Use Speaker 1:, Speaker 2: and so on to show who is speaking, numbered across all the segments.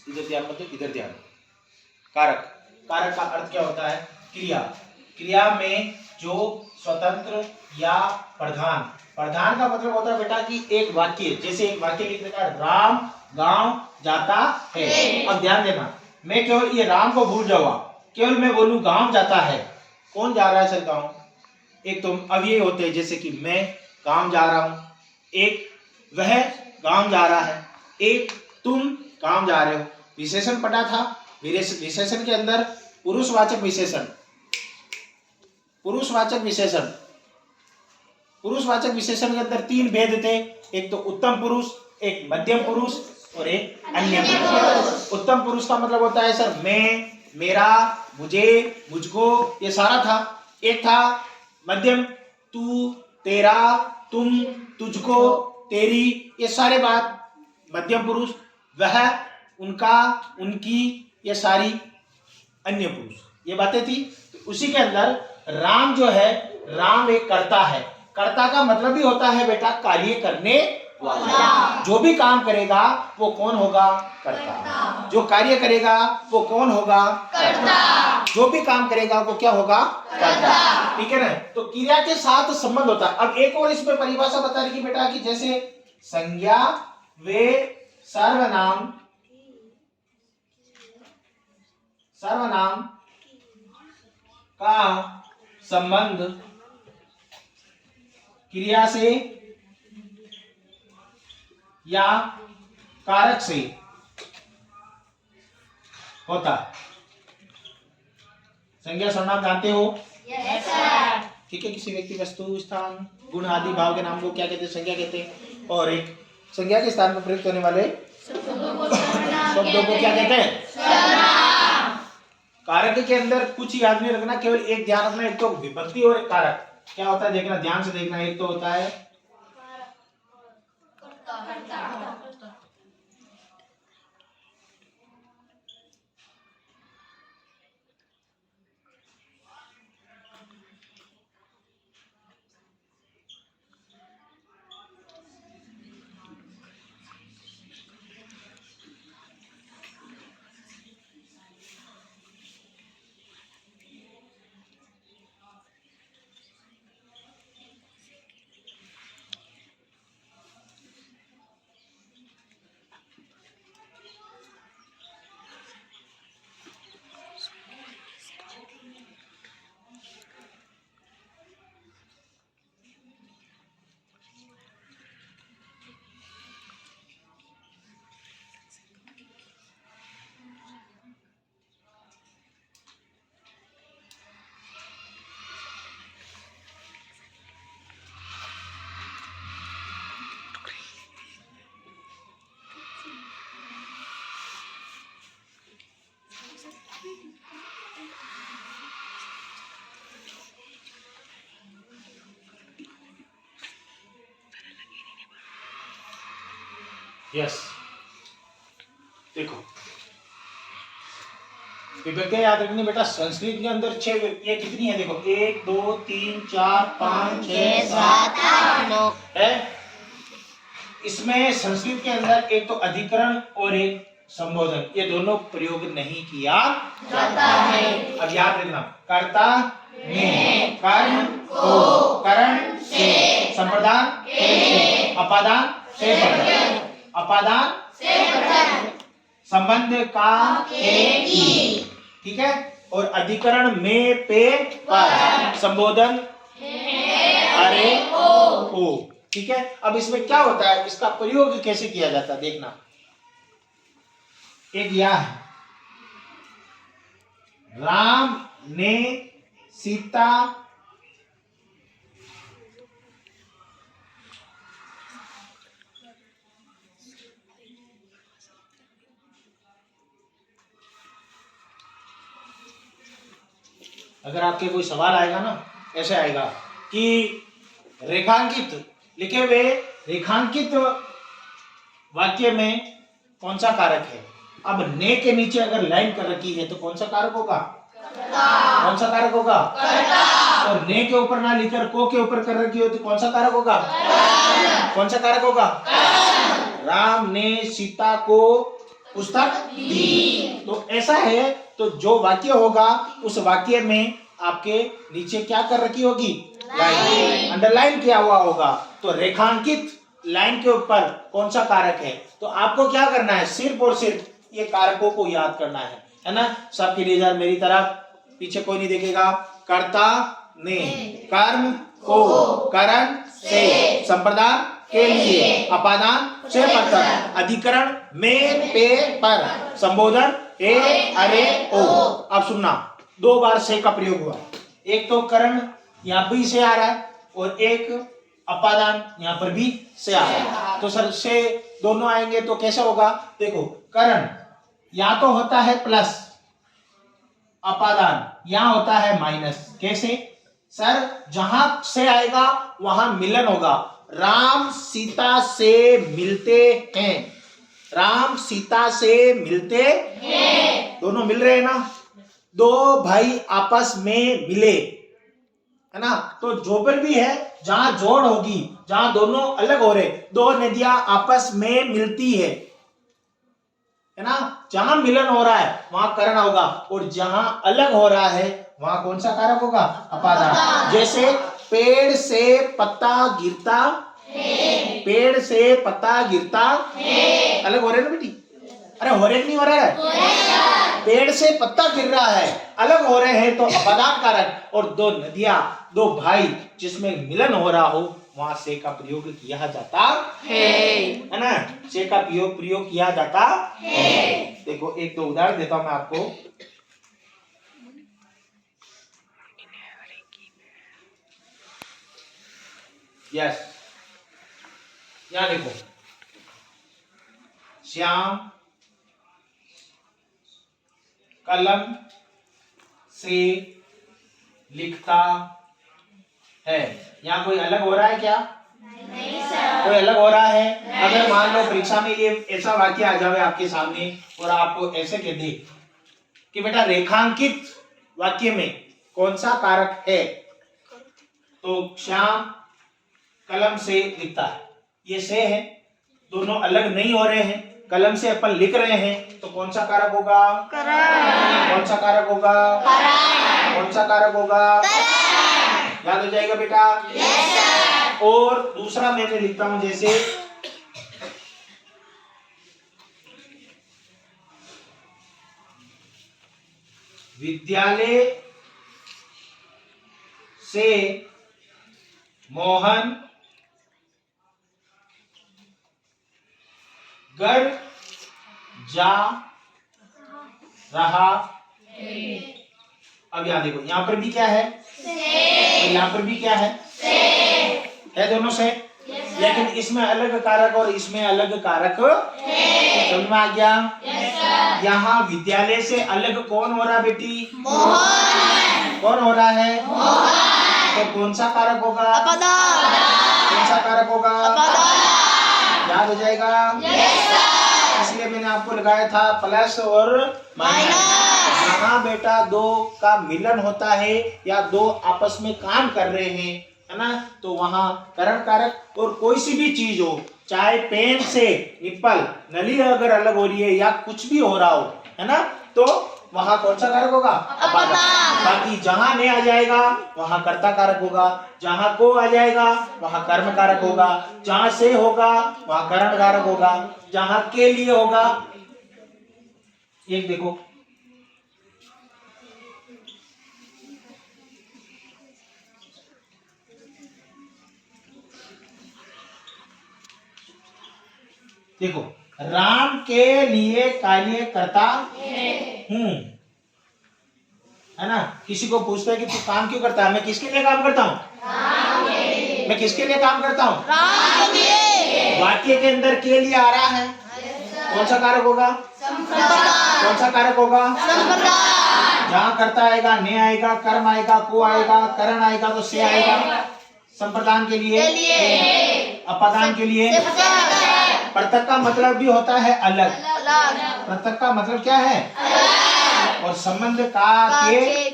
Speaker 1: इधर ध्यान मत दो, इधर ध्यान। कारक, कारक का अर्थ क्या होता है? क्रिया। क्रिया में जो स्वतंत्र या प्रधान, प्रधान का मतलब होता है बेटा कि एक वाक्य, जैसे एक वाक्य लिखने का, राम गांव जाता है। अब ध्यान देना, मैं केवल ये राम को भूल जाऊंगा, केवल मैं बोलूं गांव जाता है, कौन जा रहा है सर गांव? एक तो अब ये होते हैं जैसे कि मैं गांव जा रहा हूं, एक वह गांव जा रहा है, एक तुम गांव जा रहे हो। विशेषण पढ़ा था, विशेषण के अंदर पुरुषवाचक विशेषण, पुरुषवाचक विशेषण, पुरुषवाचक विशेषण के अंदर तीन भेद थे, एक तो उत्तम पुरुष, एक मध्यम पुरुष और एक अन्य पुरुष। उत्तम पुरुष का मतलब होता है सर मैं, मेरा, मुझे, मुझको, ये सारा था। एक था मध्यम, तू, तेरा, तुम, तुझको, तेरी, ये सारे बात मध्यम पुरुष। वह, उनका, उनकी, ये सारी अन्य पुरुष, ये बातें थी। तो उसी के अंदर राम जो है, राम एक कर्ता है। कर्ता का मतलब भी होता है बेटा कार्य करने वाला। जो भी काम करेगा वो कौन होगा? कर्ता। जो कार्य करेगा वो कौन होगा? कर्ता। जो भी काम करेगा वो क्या होगा? कर्ता। ठीक है ना? तो क्रिया के साथ संबंध होता है। अब एक और इसमें परिभाषा बता रही बेटा कि जैसे संज्ञा वे सर्वनाम, सर्वनाम का संबंध क्रिया से या कारक से होता है। संज्ञा सर्वनाम जानते हो? Yes sir. ठीक है, किसी व्यक्ति, वस्तु, स्थान, गुण आदि भाव के नाम को क्या कहते हैं? संज्ञा कहते हैं। और एक संज्ञा के स्थान पर प्रयुक्त होने वाले शब्दों को क्या कहते हैं? सर्वनाम। कारक के अंदर कुछ ही याद नहीं रखना, केवल एक ध्यान रखना, एक तो विभक्ति और एक कारक। क्या होता है देखना, ध्यान से देखना। एक तो होता है यस। देखो विभक्तियां याद रखनी बेटा। संस्कृत के अंदर 6 ये कितनी है? देखो 1 2 3 4 5 6 7 8 9 है। इसमें संस्कृत के अंदर एक तो अधिकरण और एक संबोधन, ये दोनों प्रयोग नहीं किया जाता है। अब याद रखना, कर्ता में, कर्म को, करण से, संप्रदान से, अपादान से, अपादान से, संबंध का की, ठीक है। और अधिकरण में, पे, पर, संबोधन अरे ओ, ठीक है। अब इसमें क्या होता है, इसका प्रयोग कैसे किया जाता है देखना। एक यह है, राम ने सीता अगर आपके कोई सवाल आएगा ना, ऐसे आएगा कि रेखांकित लिखे हुए रेखांकित वाक्य में कौन सा कारक है। अब ने के नीचे अगर लाइन कर रखी है तो कौन सा कारक होगा? कौन सा कारक होगा? और ने के ऊपर ना लिखकर को के ऊपर कर रखी हो तो कौन सा कारक होगा? कौन सा कारक होगा? राम ने सीता को पुस्तक दी। तो ऐसा है, तो जो वाक्य होगा उस वाक्य में आपके नीचे क्या कर रखी होगी, लाइन, अंडरलाइन किया हुआ होगा। तो रेखांकित लाइन के ऊपर कौन सा कारक है, तो आपको क्या करना है, सिर्फ और सिर्फ ये कारकों को याद करना है ना। सबके लिए यार मेरी तरफ, पीछे कोई नहीं देखेगा। कर्ता ने, कर्म को, कारण से, संप्रदान के लिए, अपादान से पत्थर, अधिकरण में, पे, पर, संबोधन ए, अरे, ओ। अब सुनना, दो बार से का प्रयोग हुआ, एक तो करण यहाँ भी से आ रहा है और एक अपादान यहाँ पर भी से आ रहा है। तो सर से दोनों आएंगे तो कैसा होगा, देखो करण या तो होता है प्लस, अपादान यहाँ होता है माइनस। कैसे सर, जहां से आएगा वहां मिलन होगा। राम सीता से मिलते हैं, राम सीता से मिलते हैं, दोनों मिल रहे हैं ना। दो भाई आपस में मिले, है ना। तो जो पर भी है जहां जोड़ होगी, जहां दोनों अलग हो रहे, दो नदियां आपस में मिलती है ना। जहां मिलन हो रहा है वहां करण होगा और जहां अलग हो रहा है वहां कौन सा कारक होगा, अपादान। जैसे पेड़ से पत्ता गिरता है, पेड़ से पत्ता गिरता है, अलग हो रहे ना बेटी, अरे हो रहे नहीं हो रहा है, पेड़ से पत्ता गिर रहा है, अलग हो रहे हैं तो अपादान कारक। और दो नदियां, दो भाई जिसमें मिलन हो रहा हो वहां से का प्रयोग किया जाता है ना, से का प्रयोग किया जाता है। देखो एक दो उदाहरण देता हूं मैं आपको। यस, यहां देखो, श्याम कलम से लिखता है। यहाँ कोई अलग हो रहा है क्या, नहीं सर, कोई अलग हो रहा है। अगर मान लो परीक्षा में ये ऐसा वाक्य आ जाए आपके सामने और आपको ऐसे कह दे कि बेटा रेखांकित वाक्य में कौन सा कारक है, तो श्याम कलम से लिखता है, ये से है, दोनों अलग नहीं हो रहे हैं, कलम से अपन लिख रहे हैं, तो कौन सा कारक होगा, करण। कौन सा कारक होगा, करण। कौन सा कारक होगा, करण। याद हो जाएगा बेटा, यस सर। और दूसरा मैंने लिखता हूं, जैसे विद्यालय से मोहन घर जा रहा है। अब यहां देखो, यहां पर भी क्या है, और यहां पर भी क्या है, दोनों से, लेकिन इसमें अलग कारक और इसमें अलग कारक समझ में आ गया। यहाँ विद्यालय से अलग कौन हो रहा बेटी, मोहन। कौन हो रहा है, मोहन। तो कौन सा कारक होगा, अपादान। कौन सा कारक होगा, अपादान। याद हो जाएगा, यस सर। इसलिए मैंने आपको लगाया था प्लस और माइनस। जहाँ बेटा दो का मिलन होता है या दो आपस में काम कर रहे हैं, है ना, तो वहां करण कारक। और कोई सी भी चीज हो, चाहे पेन से निप्पल नली अगर अलग हो रही है या कुछ भी हो रहा हो, है ना, तो वहां कौन सा कारक होगा, अपादान। बाकी जहां ने आ जाएगा वहां कर्ता कारक होगा, जहां को आ जाएगा वहां कर्म कारक होगा, जहां से होगा वहां करण कारक होगा, जहां के लिए होगा। एक देखो, देखो, राम के लिए कार्य करता हूं, है ना। किसी को पूछता है कि तू काम क्यों करता है, मैं किसके लिए काम करता हूँ, मैं किसके लिए काम करता हूँ, वाक्य के अंदर के लिए आ रहा है, कौन सा कारक होगा, कौन सा कारक होगा, जहाँ करता आएगा ने आएगा, कर्म आएगा, को आएगा, करण आएगा, तो से आएगा। संप्रदान के लिए, अपादान के लिए। पृथक का मतलब भी होता है अलग, पृथक का मतलब क्या है, अलग। और संबंध का के,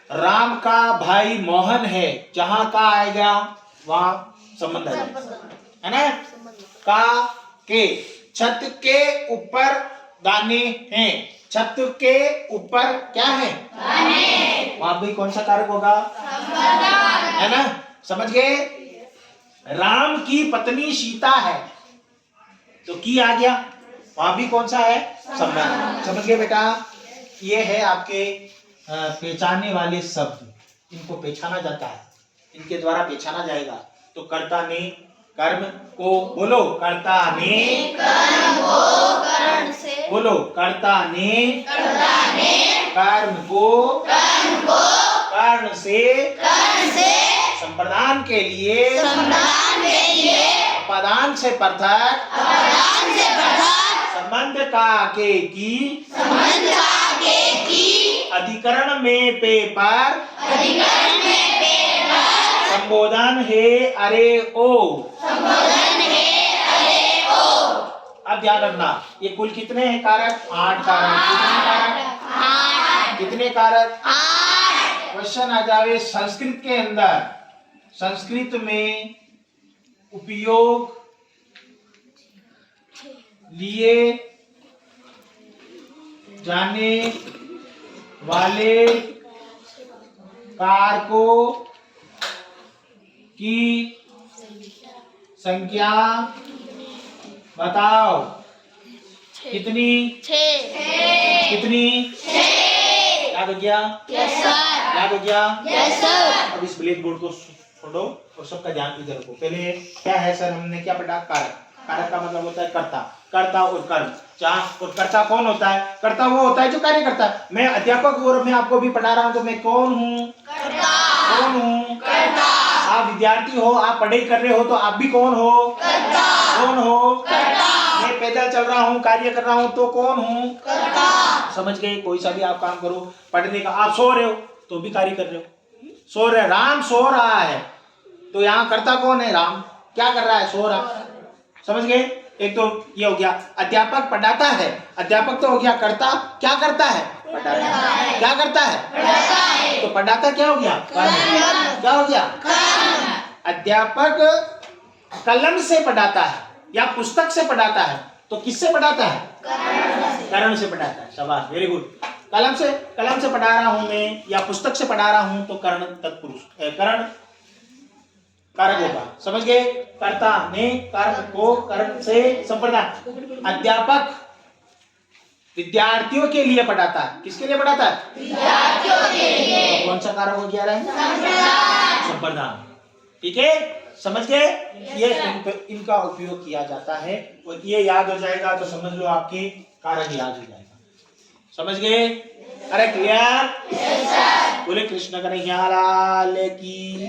Speaker 1: राम का भाई मोहन है, जहां का आएगा वहां संबंध आ जाएगा, है ना। का के छत के ऊपर दाने हैं। छत के ऊपर क्या है? दाने। वहां भी कौन सा कारक होगा? है ना, समझ गए? राम की पत्नी सीता है तो की आ गया, वहां भी कौन सा है? संबंध। समझ गए बेटा? ये है आपके पहचानने वाले शब्द, इनको पहचाना जाता है, इनके द्वारा पहचाना जाएगा। तो कर्ता ने कर्म को, बोलो कर्ता ने कर्म को कर्ण से, बोलो कर्ता ने कर्म को कर्ण से संप्रदान के लिए अपादान से पृथक संबंध का के की अधिकरण में पे पर संबोधन है अरे ओ। अब ध्यान रखना, ये कुल कितने हैं कारक? 8 कारक। कितने कारक? क्वेश्चन आ जावे संस्कृत के अंदर, संस्कृत में उपयोग लिए जाने वाले कारकों की संख्या बताओ। कितनी? 6। कितनी? 6। याद हो गया? Yes sir. याद हो गया? Yes sir. अब इस ब्लैक बोर्ड को छोड़ो और सबका ध्यान इधर रखो। पहले क्या है सर, हमने क्या पढ़ा? कारक। कारक का मतलब होता है कर्ता, कर्ता और कर्म। और कर्ता कौन होता है? कर्ता वो होता है जो कार्य करता है। मैं अध्यापक और मैं आपको भी पढ़ा रहा हूँ तो मैं कौन हूँ? कौन हूँ? आप विद्यार्थी हो, आप पढ़ाई कर रहे हो तो आप भी कौन हो? कौन हो? मैं पैदल चल रहा हूँ, कार्य कर रहा हूँ तो कौन हूँ? समझ गए? कोई सा भी आप काम करो, पढ़ने का, आप सो रहे हो तो भी कार्य कर रहे हो। सो रहे, राम सो रहा है तो यहाँ कर्ता कौन है? राम। क्या कर रहा है? सो रहा। समझ गए? एक तो ये हो गया। अध्यापक पढ़ाता है, अध्यापक तो हो गया कर्ता। क्या करता है? पढ़ाता है। क्या करता है? पढ़ाता है। तो पढ़ाता क्या हो गया? क्या हो गया? अध्यापक कलम से पढ़ाता है या पुस्तक से पढ़ाता है तो किससे पढ़ाता है? कर्ण से पढ़ाता है। शाबाश, वेरी गुड। कलम से पढ़ा रहा हूं मैं या पुस्तक से पढ़ा रहा हूं तो कर्ण तत्पुरुष, कर्ण कारक होगा। समझ गए? कर्ता ने कर्म को कर्ण से संप्रदान। अध्यापक विद्यार्थियों के लिए पढ़ाता है। किसके लिए पढ़ाता है? विद्यार्थियों के लिए। तो कौन सा कारक हो गया? संप्रदान। ठीक है, समझ गए? ये इनका उपयोग किया जाता है और ये याद हो जाएगा तो समझ लो आपके कारक याद हो जाएगा। समझ गए? अरे क्लियर? बोले कृष्ण कन्हैया लाल की।